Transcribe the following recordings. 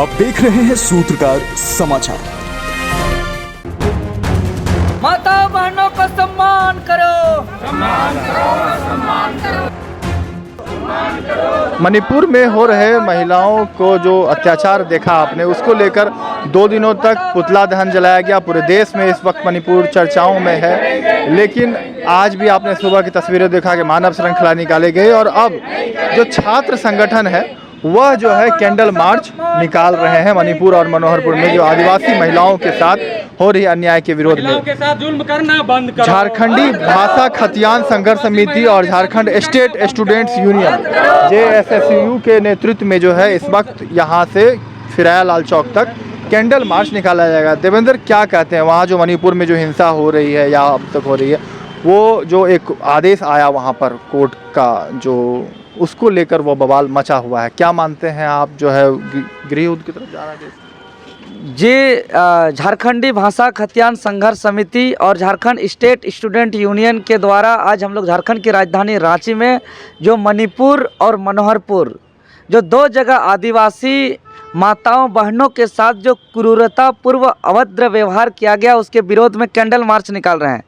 आप देख रहे हैं सूत्रकार समाचार। माता बहनों का सम्मान करो, मणिपुर में हो रहे महिलाओं को जो अत्याचार देखा आपने, उसको लेकर 2 दिनों तक पुतला दहन जलाया गया। पूरे देश में इस वक्त मणिपुर चर्चाओं में है, लेकिन आज भी आपने सुबह की तस्वीरें देखा कि मानव श्रृंखला निकाले गए और अब जो छात्र संगठन है वह जो है कैंडल मार्च निकाल रहे हैं मणिपुर और मनोहरपुर में, जो आदिवासी महिलाओं के साथ हो रही अन्याय के विरोध में। के साथ जुल्म करना बंद करो। झारखंडी भाषा खतियान संघर्ष समिति और Jharkhand state students union JSSU के नेतृत्व में जो है इस वक्त यहाँ से फिराया लाल चौक तक कैंडल मार्च निकाला जाएगा। देवेंद्र, क्या कहते हैं, वहाँ जो मणिपुर में जो हिंसा हो रही है या अब तक हो रही है, वो जो एक आदेश आया वहाँ पर कोर्ट का, जो उसको लेकर वो बवाल मचा हुआ है, क्या मानते हैं आप? जो है गृह युद्ध की तरफ जा रहा है जी। झारखंडी भाषा खतियान संघर्ष समिति और झारखंड स्टेट स्टूडेंट यूनियन के द्वारा आज हम लोग झारखंड की राजधानी रांची में जो मणिपुर और मनोहरपुर, जो 2 जगह आदिवासी माताओं बहनों के साथ जो क्रूरतापूर्व अभद्र व्यवहार किया गया, उसके विरोध में कैंडल मार्च निकाल रहे हैं।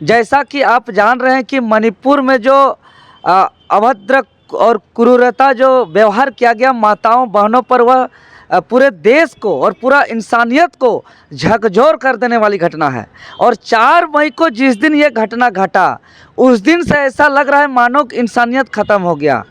जैसा कि आप जान रहे हैं कि मणिपुर में जो अभद्र और क्रूरता जो व्यवहार किया गया माताओं बहनों पर, वह पूरे देश को और पूरा इंसानियत को झकझोर कर देने वाली घटना है। और 4 मई को जिस दिन ये घटना घटा, उस दिन से ऐसा लग रहा है मानो इंसानियत ख़त्म हो गया।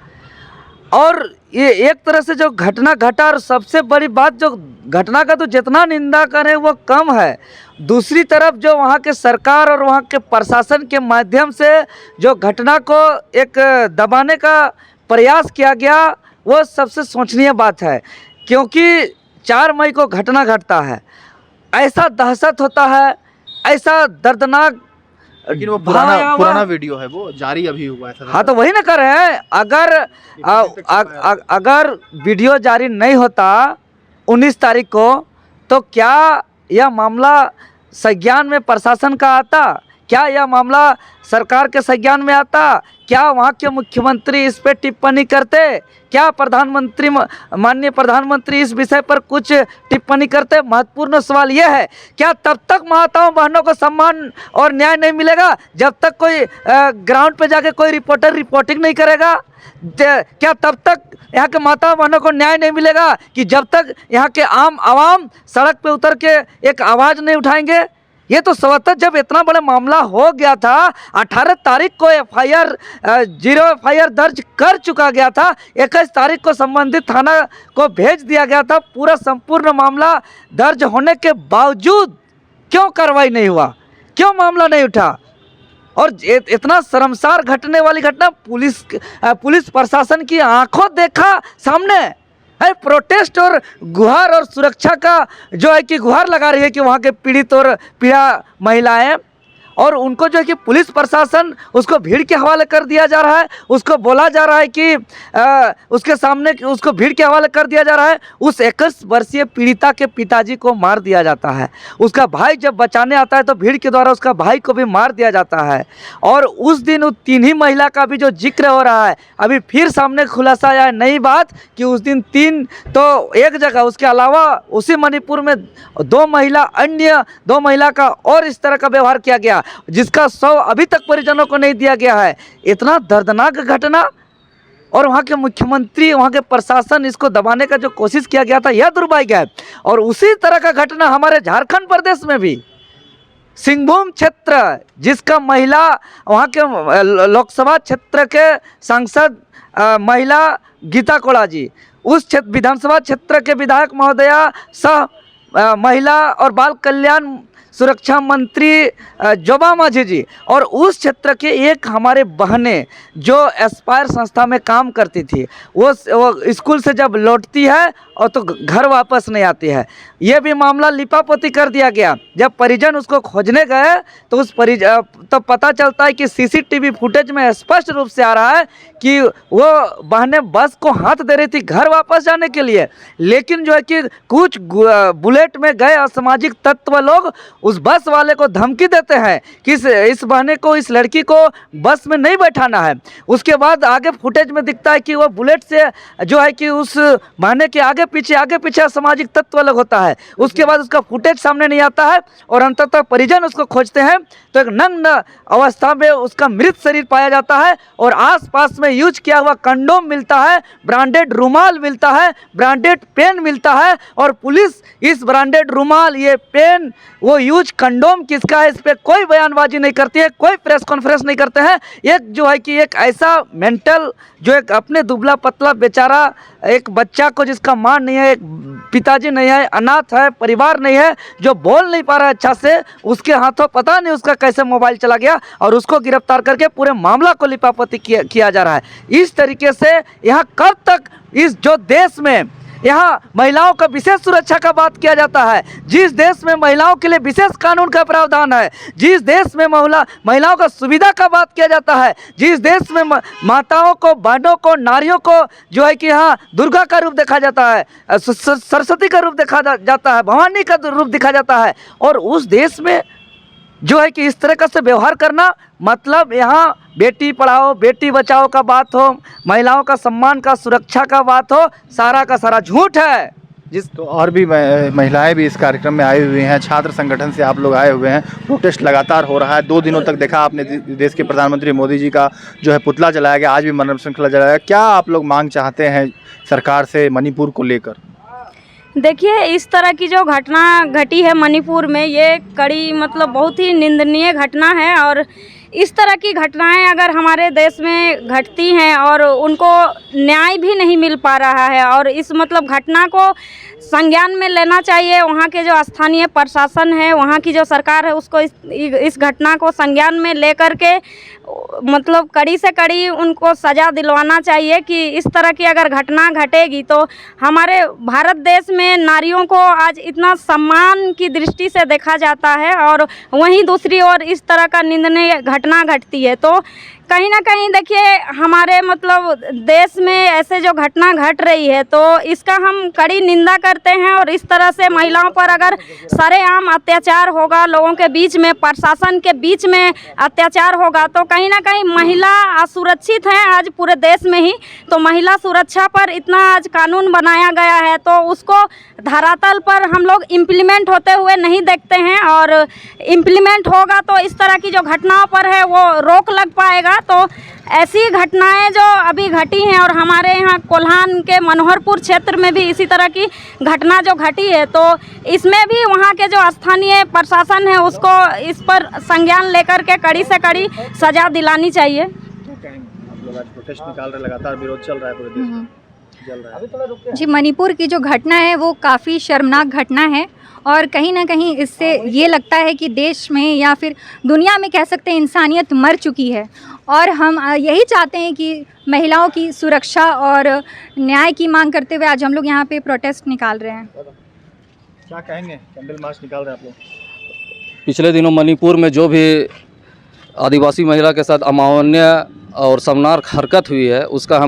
और ये एक तरह से जो घटना घटा, और सबसे बड़ी बात, जो घटना का तो जितना निंदा करें वो कम है, दूसरी तरफ जो वहाँ के सरकार और वहाँ के प्रशासन के माध्यम से जो घटना को एक दबाने का प्रयास किया गया, वो सबसे सोचनीय बात है। क्योंकि 4 मई को घटना घटता है, ऐसा दहशत होता है, ऐसा दर्दनाक, लेकिन वो पुराना वीडियो है, वो जारी अभी हुआ है। हाँ, तो वही ना कर रहे हैं। अगर वीडियो जारी नहीं होता 19 तारीख को, तो क्या यह मामला संज्ञान में प्रशासन का आता? क्या यह मामला सरकार के संज्ञान में आता? क्या वहाँ के मुख्यमंत्री इस पर टिप्पणी करते? क्या प्रधानमंत्री, माननीय प्रधानमंत्री इस विषय पर कुछ टिप्पणी करते? महत्वपूर्ण सवाल यह है, क्या तब तक माताओं बहनों को सम्मान और न्याय नहीं मिलेगा जब तक कोई ग्राउंड पे जाके कोई रिपोर्टर रिपोर्टिंग नहीं करेगा? क्या तब तक यहाँ के माता बहनों को न्याय नहीं मिलेगा कि जब तक यहाँ के आम आवाम सड़क पे उतर के एक आवाज़ नहीं उठाएंगे? ये तो स्वतः जब इतना बड़ा मामला हो गया था, 18 तारीख को जीरो एफआईआर दर्ज कर चुका गया था, 21 तारीख को संबंधित थाना को भेज दिया गया था। पूरा संपूर्ण मामला दर्ज होने के बावजूद क्यों कार्रवाई नहीं हुआ? क्यों मामला नहीं उठा? और इतना शर्मसार घटने वाली घटना पुलिस प्रशासन की आंखों देखा सामने है। प्रोटेस्ट और गुहार और सुरक्षा का जो है कि गुहार लगा रही है कि वहाँ के पीड़ित और पीड़ा महिलाएं, और उनको जो है कि पुलिस प्रशासन उसको भीड़ के हवाले कर दिया जा रहा है। उसको बोला जा रहा है कि उसके सामने उसको भीड़ के हवाले कर दिया जा रहा है। उस 21 वर्षीय पीड़िता के पिताजी को मार दिया जाता है। उसका भाई जब बचाने आता है तो भीड़ के द्वारा उसका भाई को भी मार दिया जाता है। और उस दिन उस 3 ही महिला का भी जो जिक्र हो रहा है, अभी फिर सामने खुलासा आया है नई बात कि उस दिन 3 तो एक जगह, उसके अलावा उसी मणिपुर में 2 महिला, अन्य 2 महिला का और इस तरह का व्यवहार किया गया, जिसका शव अभी तक परिजनों को नहीं दिया गया है। इतना दर्दनाक घटना, और वहाँ के मुख्यमंत्री, वहाँ के प्रशासन, इसको दबाने का जो कोशिश किया गया था, यह दुर्भाग्य है। और उसी तरह का घटना हमारे झारखंड प्रदेश में भी, सिंहभूम क्षेत्र, जिसका महिला, वहाँ के लोकसभा क्षेत्र के सांसद महिला गीता कोड़ा जी, उस विधानसभा क्षेत्र के विधायक महोदया सह महिला और बाल कल्याण सुरक्षा मंत्री जोबा माझी जी, और उस क्षेत्र के एक हमारे बहनें जो एस्पायर संस्था में काम करती थी, वो स्कूल से जब लौटती है और तो घर वापस नहीं आती है। ये भी मामला लिपापोती कर दिया गया। जब परिजन उसको खोजने गए तो उस तो पता चलता है कि सीसीटीवी फुटेज में स्पष्ट रूप से आ रहा है कि वो बहनें बस को हाथ दे रही थी घर वापस जाने के लिए, लेकिन जो है कि कुछ बुलेट में गए असामाजिक तत्व लोग उस बस वाले को धमकी देते हैं कि इस बहने को, इस लड़की को बस में नहीं बैठाना है। उसके बाद आगे फुटेज में दिखता है कि वो बुलेट से जो है कि उस बहने के आगे पीछे असामाजिक तत्व लोग होता है। उसके बाद उसका फुटेज सामने नहीं आता है और अंततः परिजन उसको खोजते हैं तो एक नग्न अवस्था में उसका मृत शरीर पाया जाता है और आसपास में यूज किया हुआ कंडोम मिलता है, ब्रांडेड रुमाल मिलता है, ब्रांडेड पेन मिलता है और पुलिस इस ब्रांडेड रुमाल, ये पेन, वो यूज कंडोम किसका है इस पर कोई बयानबाजी नहीं करती है, कोई प्रेस कॉन्फ्रेंस नहीं करते हैं। एक जो है कि एक ऐसा मेंटल जो एक अपने दुबला पतला बेचारा एक बच्चा को जिसका माँ नहीं है, एक पिताजी नहीं है, अनाथ है, परिवार नहीं है, जो बोल नहीं पा रहा है अच्छा से, उसके हाथों पता नहीं उसका कैसे मोबाइल चला गया और उसको गिरफ्तार करके पूरे मामला को लिपापोती किया जा रहा है। इस तरीके से यहाँ कब तक इस जो देश में यहाँ महिलाओं का विशेष सुरक्षा का बात किया जाता है, जिस देश में महिलाओं के लिए विशेष कानून का प्रावधान है, जिस देश में महिलाओं का सुविधा का बात किया जाता है, जिस देश में माताओं को, बहनों को, नारियों को जो है कि यहाँ दुर्गा का रूप देखा जाता है, सरस्वती का रूप देखा जाता है, भवानी का रूप दिखा जाता है, और उस देश में जो है कि इस तरह का से व्यवहार करना, मतलब यहाँ बेटी पढ़ाओ बेटी बचाओ का बात हो, महिलाओं का सम्मान का, सुरक्षा का बात हो, सारा का सारा झूठ है। तो और भी महिलाएं भी इस कार्यक्रम में आई हुई हैं, छात्र संगठन से आप लोग आए हुए हैं, प्रोटेस्ट लगातार हो रहा है। 2 दिनों तक देखा आपने देश के प्रधानमंत्री मोदी जी का जो है पुतला जलाया गया, आज भी मनोरम श्रृंखला जलाया गया। क्या आप लोग मांग चाहते हैं सरकार से मणिपुर को लेकर? देखिए, इस तरह की जो घटना घटी है मणिपुर में, ये कड़ी मतलब बहुत ही निंदनीय घटना है और इस तरह की घटनाएं अगर हमारे देश में घटती हैं और उनको न्याय भी नहीं मिल पा रहा है और इस मतलब घटना को संज्ञान में लेना चाहिए। वहाँ के जो स्थानीय प्रशासन है, वहाँ की जो सरकार है, उसको इस घटना को संज्ञान में लेकर के मतलब कड़ी से कड़ी उनको सज़ा दिलवाना चाहिए कि इस तरह की अगर घटना घटेगी तो हमारे भारत देश में नारियों को आज इतना सम्मान की दृष्टि से देखा जाता है और वहीं दूसरी ओर इस तरह का निंदनीय घटना घटती है। तो कहीं ना कहीं देखिए, हमारे मतलब देश में ऐसे जो घटना घट रही है तो इसका हम कड़ी निंदा करते हैं और इस तरह से महिलाओं पर अगर सरेआम अत्याचार होगा, लोगों के बीच में, प्रशासन के बीच में अत्याचार होगा तो कहीं ना कहीं महिला असुरक्षित है आज पूरे देश में ही। तो महिला सुरक्षा पर इतना आज कानून बनाया गया है तो उसको धरातल पर हम लोग इम्प्लीमेंट होते हुए नहीं देखते हैं और इम्प्लीमेंट होगा तो इस तरह की जो घटनाओं पर है वो रोक लग पाएगा। तो ऐसी घटनाएं जो अभी घटी हैं और हमारे यहाँ कोल्हान के मनोहरपुर क्षेत्र में भी इसी तरह की घटना जो घटी है तो इसमें भी वहाँ के जो स्थानीय प्रशासन है उसको इस पर संज्ञान लेकर के कड़ी से कड़ी सजा दिलानी चाहिए। आप लोग आज प्रोटेस्ट निकाल रहे, लगातार विरोध चल रहा है पूरे देश में, चल रहा है। जी, मणिपुर की जो घटना है वो काफ़ी शर्मनाक घटना है और कहीं ना कहीं इससे ये लगता है कि देश में या फिर दुनिया में कह सकते हैं इंसानियत मर चुकी है और हम यही चाहते हैं कि महिलाओं की सुरक्षा और न्याय की मांग करते हुए आज हम लोग यहाँ पे प्रोटेस्ट निकाल रहे हैं। क्या कहेंगे? कैंडल मार्च निकाल रहे हैं आप लोग। पिछले दिनों मणिपुर में जो भी आदिवासी महिला के साथ अमानवीय और शर्मनाक हरकत हुई है उसका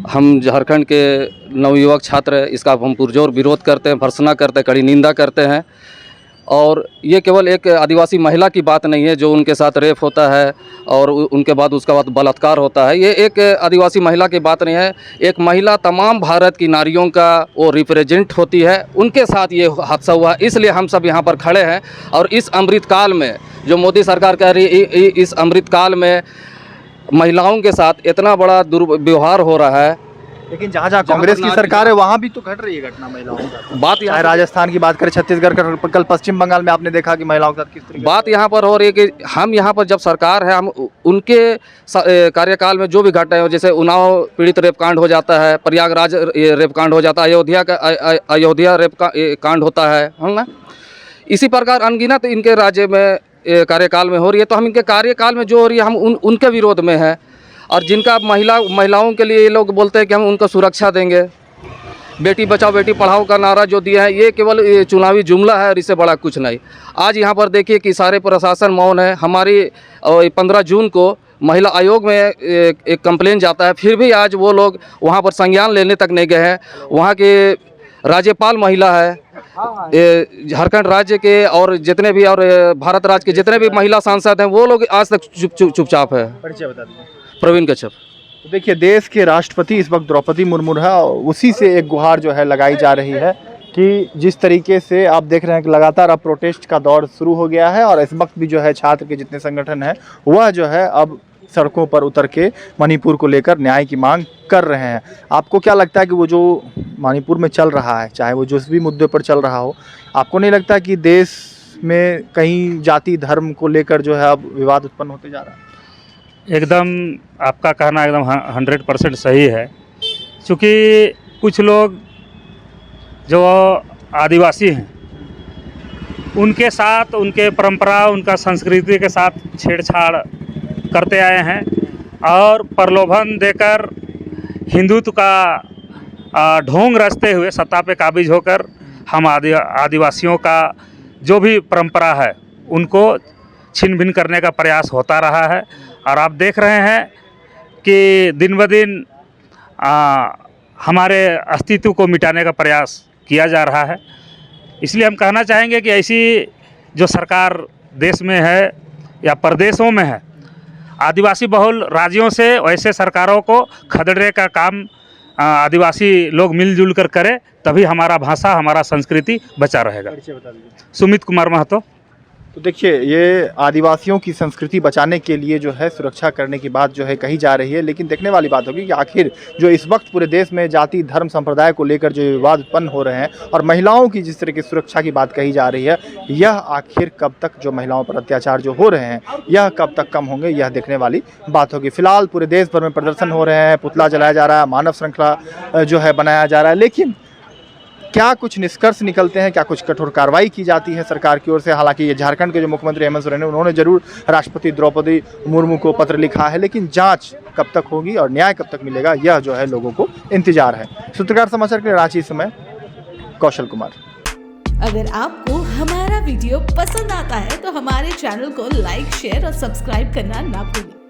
हम झारखंड के नवयुवक छात्र इसका हम पुरजोर विरोध करते हैं, भर्त्सना करते हैं, कड़ी निंदा करते हैं। और ये केवल एक आदिवासी महिला की बात नहीं है जो उनके साथ रेप होता है और उनके बाद उसका बाद बलात्कार होता है। ये एक आदिवासी महिला की बात नहीं है, एक महिला तमाम भारत की नारियों का वो रिप्रेजेंट होती है, उनके साथ ये हादसा हुआ। इसलिए हम सब यहाँ पर खड़े हैं और इस अमृतकाल में जो मोदी सरकार कह रही है, इस अमृतकाल में महिलाओं के साथ इतना बड़ा दुर्व्यवहार हो रहा है। लेकिन जहाँ कांग्रेस की सरकार है वहाँ भी तो घट रही है घटना महिलाओं का। बात चाहे राजस्थान की बात करें, छत्तीसगढ़ का, कल पश्चिम बंगाल में आपने देखा कि महिलाओं के साथ किस तरीके बात यहाँ पर हो रही है कि हम यहाँ पर जब सरकार है, हम उनके कार्यकाल में जो भी घटनाएं हो, जैसे उन्नाव पीड़ित रेप कांड हो जाता है, प्रयागराज रेप कांड हो जाता है, अयोध्या रेप कांड होता है ना, इसी प्रकार अनगिनत इनके राज्य में कार्यकाल में हो रही है। तो हम इनके कार्यकाल में जो हो रही है हम उनके विरोध में है। और जिनका महिलाओं के लिए ये लोग बोलते हैं कि हम उनको सुरक्षा देंगे, बेटी बचाओ बेटी पढ़ाओ का नारा जो दिया है, ये केवल ये चुनावी जुमला है और इससे बड़ा कुछ नहीं। आज यहाँ पर देखिए कि सारे प्रशासन मौन है। हमारी 15 जून को महिला आयोग में एक कंप्लेन जाता है, फिर भी आज वो लोग वहाँ पर संज्ञान लेने तक नहीं गए हैं। वहाँ के राज्यपाल महिला है, झारखंड राज्य के और जितने भी और भारत राज्य के जितने भी महिला सांसद हैं वो लोग आज तक चुपचाप है। परिचय बता दीजिए। प्रवीण कश्यप। तो देखिए, देश के राष्ट्रपति इस वक्त द्रौपदी मुर्मू है और उसी से एक गुहार जो है लगाई जा रही है कि जिस तरीके से आप देख रहे हैं कि लगातार अब प्रोटेस्ट का दौर शुरू हो गया है और इस वक्त भी जो है छात्र के जितने संगठन हैं वह जो है अब सड़कों पर उतर के मणिपुर को लेकर न्याय की मांग कर रहे हैं। आपको क्या लगता है कि वो जो मणिपुर में चल रहा है, चाहे वो जिस भी मुद्दे पर चल रहा हो, आपको नहीं लगता कि देश में कहीं जाति धर्म को लेकर जो है अब विवाद उत्पन्न होते जा रहा है? एकदम आपका कहना एकदम 100% सही है। क्योंकि कुछ लोग जो आदिवासी हैं उनके साथ, उनके परंपरा, उनका संस्कृति के साथ छेड़छाड़ करते आए हैं और प्रलोभन देकर हिंदुत्व का ढोंग रचते हुए सत्ता पे काबिज होकर हम आदिवासियों का जो भी परंपरा है उनको छिन भिन करने का प्रयास होता रहा है। और आप देख रहे हैं कि दिन ब दिन हमारे अस्तित्व को मिटाने का प्रयास किया जा रहा है। इसलिए हम कहना चाहेंगे कि ऐसी जो सरकार देश में है या प्रदेशों में है, आदिवासी बहुल राज्यों से वैसे सरकारों को खदेड़ने का काम आदिवासी लोग मिलजुल कर करें, तभी हमारा भाषा, हमारा संस्कृति बचा रहेगा। सुमित कुमार महतो। तो देखिए, ये आदिवासियों की संस्कृति बचाने के लिए जो है सुरक्षा करने की बात जो है कही जा रही है, लेकिन देखने वाली बात होगी कि आखिर जो इस वक्त पूरे देश में जाति धर्म संप्रदाय को लेकर जो विवाद उत्पन्न हो रहे हैं और महिलाओं की जिस तरह की सुरक्षा की बात कही जा रही है, यह आखिर कब तक जो महिलाओं पर अत्याचार जो हो रहे हैं यह कब तक कम होंगे, यह देखने वाली बात होगी। फिलहाल पूरे देश भर में प्रदर्शन हो रहे हैं, पुतला जलाया जा रहा है, मानव श्रृंखला जो है बनाया जा रहा है, लेकिन क्या कुछ निष्कर्ष निकलते हैं, क्या कुछ कठोर कार्रवाई की जाती है सरकार की ओर से? हालांकि ये झारखंड के जो मुख्यमंत्री हेमंत सोरेन है उन्होंने जरूर राष्ट्रपति द्रौपदी मुर्मू को पत्र लिखा है, लेकिन जांच कब तक होगी और न्याय कब तक मिलेगा, यह जो है लोगों को इंतजार है। सूत्रकार समाचार के लिए रांची से मैं कौशल कुमार। अगर आपको हमारा वीडियो पसंद आता है तो हमारे चैनल को लाइक, शेयर और सब्सक्राइब करना ना भूलें।